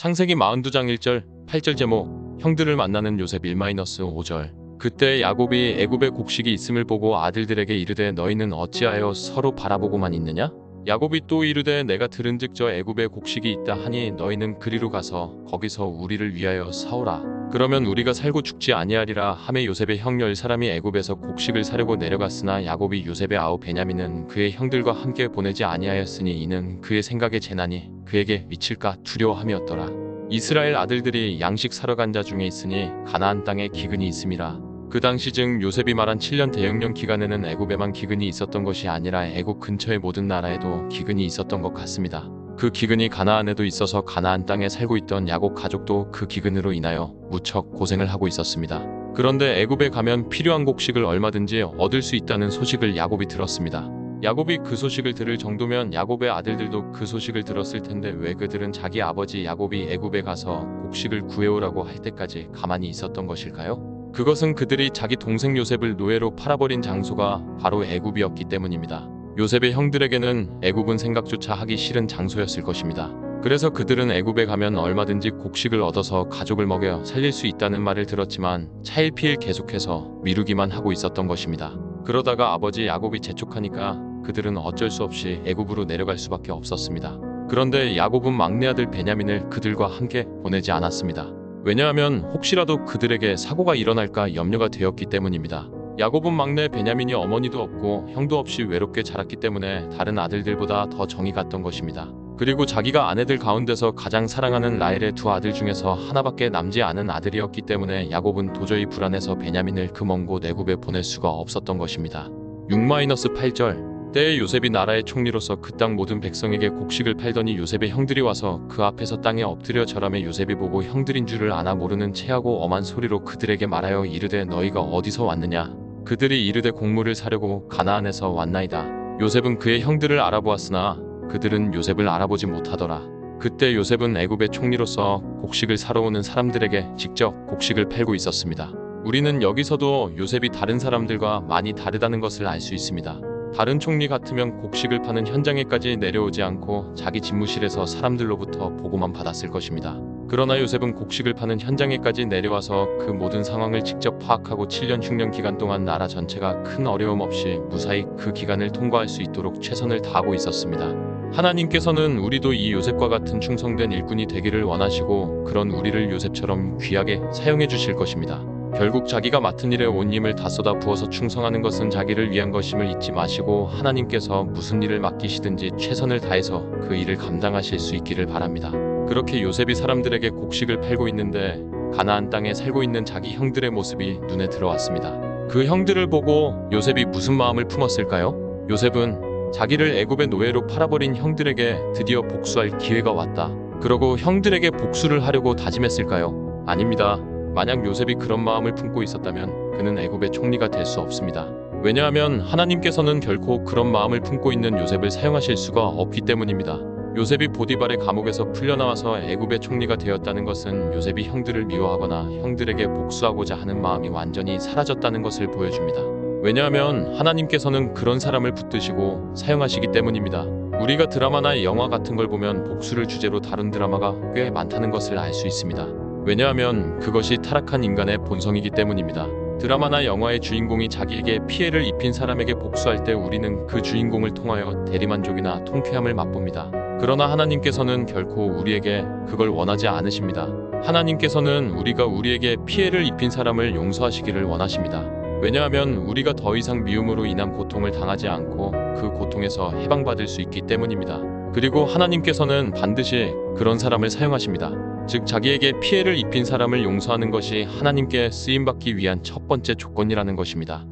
창세기 42장 1절, 8절 제목, 형들을 만나는 요셉 1-5절. 그때 야곱이 애굽에 곡식이 있음을 보고 아들들에게 이르되 너희는 어찌하여 서로 바라보고만 있느냐? 야곱이 또 이르되 내가 들은즉 저 애굽에 곡식이 있다 하니 너희는 그리로 가서 거기서 우리를 위하여 사오라. 그러면 우리가 살고 죽지 아니하리라 하매 요셉의 형 10사람이 애굽에서 곡식을 사려고 내려갔으나 야곱이 요셉의 아우 베냐민은 그의 형들과 함께 보내지 아니하였으니 이는 그의 생각에 재난이 그에게 미칠까 두려워함이었더라. 이스라엘 아들들이 양식 사러 간 자 중에 있으니 가나안 땅에 기근이 있음이라. 그 당시 즉 요셉이 말한 7년 대역령 기간에는 애굽에만 기근이 있었던 것이 아니라 애굽 근처의 모든 나라에도 기근이 있었던 것 같습니다. 그 기근이 가나안에도 있어서 가나안 땅에 살고 있던 야곱 가족도 그 기근으로 인하여 무척 고생을 하고 있었습니다. 그런데 애굽에 가면 필요한 곡식을 얼마든지 얻을 수 있다는 소식을 야곱이 들었습니다. 야곱이 그 소식을 들을 정도면 야곱의 아들들도 그 소식을 들었을 텐데 왜 그들은 자기 아버지 야곱이 애굽에 가서 곡식을 구해오라고 할 때까지 가만히 있었던 것일까요? 그것은 그들이 자기 동생 요셉을 노예로 팔아버린 장소가 바로 애굽이었기 때문입니다. 요셉의 형들에게는 애굽은 생각조차 하기 싫은 장소였을 것입니다. 그래서 그들은 애굽에 가면 얼마든지 곡식을 얻어서 가족을 먹여 살릴 수 있다는 말을 들었지만 차일피일 계속해서 미루기만 하고 있었던 것입니다. 그러다가 아버지 야곱이 재촉하니까 그들은 어쩔 수 없이 애굽으로 내려갈 수밖에 없었습니다. 그런데 야곱은 막내 아들 베냐민을 그들과 함께 보내지 않았습니다. 왜냐하면 혹시라도 그들에게 사고가 일어날까 염려가 되었기 때문입니다. 야곱은 막내 베냐민이 어머니도 없고 형도 없이 외롭게 자랐기 때문에 다른 아들들보다 더 정이 갔던 것입니다. 그리고 자기가 아내들 가운데서 가장 사랑하는 라헬의 두 아들 중에서 하나밖에 남지 않은 아들이었기 때문에 야곱은 도저히 불안해서 베냐민을 그 먼 곳 애굽에 보낼 수가 없었던 것입니다. 6-8절. 때에 요셉이 나라의 총리로서 그 땅 모든 백성에게 곡식을 팔더니 요셉의 형들이 와서 그 앞에서 땅에 엎드려 절하며 요셉이 보고 형들인 줄을 아나 모르는 체하고 엄한 소리로 그들에게 말하여 이르되 너희가 어디서 왔느냐? 그들이 이르되 곡물을 사려고 가나안에서 왔나이다. 요셉은 그의 형들을 알아보았으나 그들은 요셉을 알아보지 못하더라. 그때 요셉은 애굽의 총리로서 곡식을 사러 오는 사람들에게 직접 곡식을 팔고 있었습니다. 우리는 여기서도 요셉이 다른 사람들과 많이 다르다는 것을 알 수 있습니다. 다른 총리 같으면 곡식을 파는 현장에까지 내려오지 않고 자기 집무실에서 사람들로부터 보고만 받았을 것입니다. 그러나 요셉은 곡식을 파는 현장에까지 내려와서 그 모든 상황을 직접 파악하고 7년 흉년 기간 동안 나라 전체가 큰 어려움 없이 무사히 그 기간을 통과할 수 있도록 최선을 다하고 있었습니다. 하나님께서는 우리도 이 요셉과 같은 충성된 일꾼이 되기를 원하시고 그런 우리를 요셉처럼 귀하게 사용해 주실 것입니다. 결국 자기가 맡은 일에 온 힘을 다 쏟아 부어서 충성하는 것은 자기를 위한 것임을 잊지 마시고 하나님께서 무슨 일을 맡기시든지 최선을 다해서 그 일을 감당하실 수 있기를 바랍니다. 그렇게 요셉이 사람들에게 곡식을 팔고 있는데 가나안 땅에 살고 있는 자기 형들의 모습이 눈에 들어왔습니다. 그 형들을 보고 요셉이 무슨 마음을 품었을까요? 요셉은 자기를 애굽의 노예로 팔아버린 형들에게 드디어 복수할 기회가 왔다. 그러고 형들에게 복수를 하려고 다짐했을까요? 아닙니다. 만약 요셉이 그런 마음을 품고 있었다면 그는 애굽의 총리가 될 수 없습니다. 왜냐하면 하나님께서는 결코 그런 마음을 품고 있는 요셉을 사용하실 수가 없기 때문입니다. 요셉이 보디발의 감옥에서 풀려나와서 애굽의 총리가 되었다는 것은 요셉이 형들을 미워하거나 형들에게 복수하고자 하는 마음이 완전히 사라졌다는 것을 보여줍니다. 왜냐하면 하나님께서는 그런 사람을 붙드시고 사용하시기 때문입니다. 우리가 드라마나 영화 같은 걸 보면 복수를 주제로 다룬 드라마가 꽤 많다는 것을 알 수 있습니다. 왜냐하면 그것이 타락한 인간의 본성이기 때문입니다. 드라마나 영화의 주인공이 자기에게 피해를 입힌 사람에게 복수할 때 우리는 그 주인공을 통하여 대리만족이나 통쾌함을 맛봅니다. 그러나 하나님께서는 결코 우리에게 그걸 원하지 않으십니다. 하나님께서는 우리가 우리에게 피해를 입힌 사람을 용서하시기를 원하십니다. 왜냐하면 우리가 더 이상 미움으로 인한 고통을 당하지 않고 그 고통에서 해방받을 수 있기 때문입니다. 그리고 하나님께서는 반드시 그런 사람을 사용하십니다. 즉 자기에게 피해를 입힌 사람을 용서하는 것이 하나님께 쓰임받기 위한 첫 번째 조건이라는 것입니다.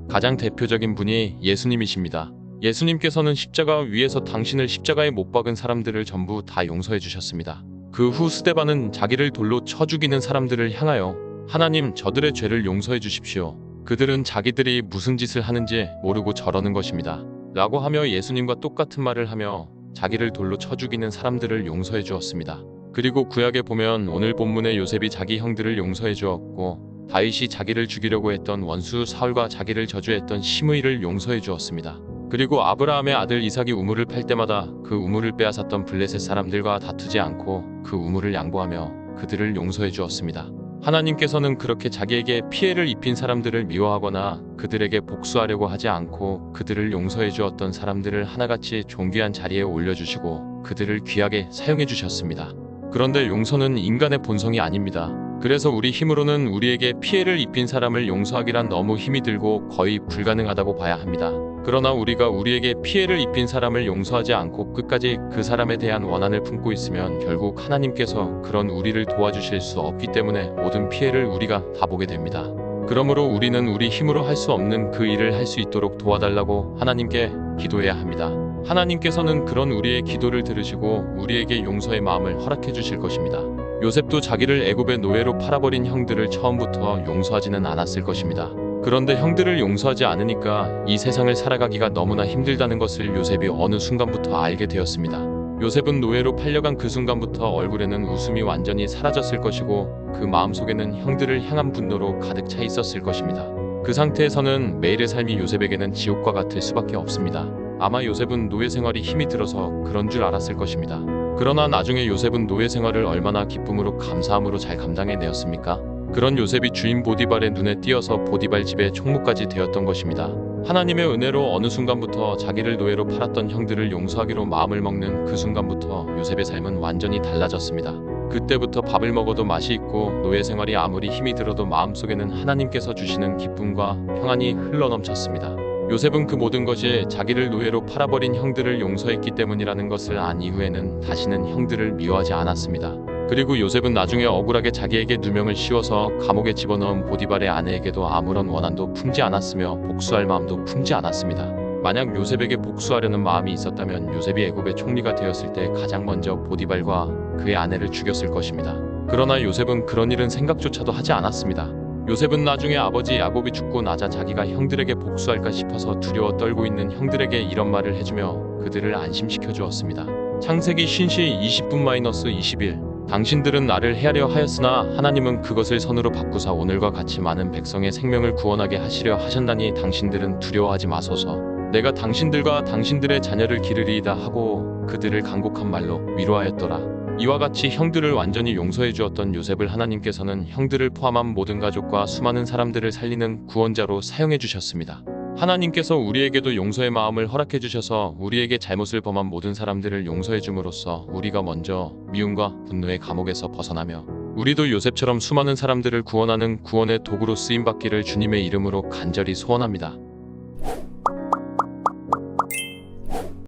가장 대표적인 분이 예수님이십니다. 예수님께서는 십자가 위에서 당신을 십자가에 못 박은 사람들을 전부 다 용서해 주셨습니다. 그 후 스데반은 자기를 돌로 쳐 죽이는 사람들을 향하여 하나님 저들의 죄를 용서해 주십시오. 그들은 자기들이 무슨 짓을 하는지 모르고 저러는 것입니다. 라고 하며 예수님과 똑같은 말을 하며 자기를 돌로 쳐 죽이는 사람들을 용서해 주었습니다. 그리고 구약에 보면 오늘 본문의 요셉이 자기 형들을 용서해 주었고 다윗이 자기를 죽이려고 했던 원수 사울과 자기를 저주했던 시므이를 용서해 주었습니다. 그리고 아브라함의 아들 이삭이 우물을 팔 때마다 그 우물을 빼앗았던 블레셋 사람들과 다투지 않고 그 우물을 양보하며 그들을 용서해 주었습니다. 하나님께서는 그렇게 자기에게 피해를 입힌 사람들을 미워하거나 그들에게 복수하려고 하지 않고 그들을 용서해 주었던 사람들을 하나같이 존귀한 자리에 올려주시고 그들을 귀하게 사용해 주셨습니다. 그런데 용서는 인간의 본성이 아닙니다. 그래서 우리 힘으로는 우리에게 피해를 입힌 사람을 용서하기란 너무 힘이 들고 거의 불가능하다고 봐야 합니다. 그러나 우리가 우리에게 피해를 입힌 사람을 용서하지 않고 끝까지 그 사람에 대한 원한을 품고 있으면 결국 하나님께서 그런 우리를 도와주실 수 없기 때문에 모든 피해를 우리가 다 보게 됩니다. 그러므로 우리는 우리 힘으로 할 수 없는 그 일을 할 수 있도록 도와달라고 하나님께 기도해야 합니다. 하나님께서는 그런 우리의 기도를 들으시고 우리에게 용서의 마음을 허락해 주실 것입니다. 요셉도 자기를 애굽의 노예로 팔아버린 형들을 처음부터 용서하지는 않았을 것입니다. 그런데 형들을 용서하지 않으니까 이 세상을 살아가기가 너무나 힘들다는 것을 요셉이 어느 순간부터 알게 되었습니다. 요셉은 노예로 팔려간 그 순간부터 얼굴에는 웃음이 완전히 사라졌을 것이고 그 마음속에는 형들을 향한 분노로 가득 차 있었을 것입니다. 그 상태에서는 매일의 삶이 요셉에게는 지옥과 같을 수밖에 없습니다. 아마 요셉은 노예 생활이 힘이 들어서 그런 줄 알았을 것입니다. 그러나 나중에 요셉은 노예 생활을 얼마나 기쁨으로 감사함으로 잘 감당해내었습니까? 그런 요셉이 주인 보디발의 눈에 띄어서 보디발 집의 총무까지 되었던 것입니다. 하나님의 은혜로 어느 순간부터 자기를 노예로 팔았던 형들을 용서하기로 마음을 먹는 그 순간부터 요셉의 삶은 완전히 달라졌습니다. 그때부터 밥을 먹어도 맛이 있고 노예 생활이 아무리 힘이 들어도 마음속에는 하나님께서 주시는 기쁨과 평안이 흘러넘쳤습니다. 요셉은 그 모든 것이 자기를 노예로 팔아버린 형들을 용서했기 때문이라는 것을 안 이후에는 다시는 형들을 미워하지 않았습니다. 그리고 요셉은 나중에 억울하게 자기에게 누명을 씌워서 감옥에 집어넣은 보디발의 아내에게도 아무런 원한도 품지 않았으며 복수할 마음도 품지 않았습니다. 만약 요셉에게 복수하려는 마음이 있었다면 요셉이 애굽의 총리가 되었을 때 가장 먼저 보디발과 그의 아내를 죽였을 것입니다. 그러나 요셉은 그런 일은 생각조차도 하지 않았습니다. 요셉은 나중에 아버지 야곱이 죽고 나자 자기가 형들에게 복수할까 싶어서 두려워 떨고 있는 형들에게 이런 말을 해주며 그들을 안심시켜 주었습니다. 창세기 신시 20분-21 당신들은 나를 해하려 하였으나 하나님은 그것을 선으로 바꾸사 오늘과 같이 많은 백성의 생명을 구원하게 하시려 하셨나니 당신들은 두려워하지 마소서. 내가 당신들과 당신들의 자녀를 기르리이다 하고 그들을 간곡한 말로 위로하였더라. 이와 같이 형들을 완전히 용서해 주었던 요셉을 하나님께서는 형들을 포함한 모든 가족과 수많은 사람들을 살리는 구원자로 사용해 주셨습니다. 하나님께서 우리에게도 용서의 마음을 허락해 주셔서 우리에게 잘못을 범한 모든 사람들을 용서해 줌으로써 우리가 먼저 미움과 분노의 감옥에서 벗어나며 우리도 요셉처럼 수많은 사람들을 구원하는 구원의 도구로 쓰임받기를 주님의 이름으로 간절히 소원합니다.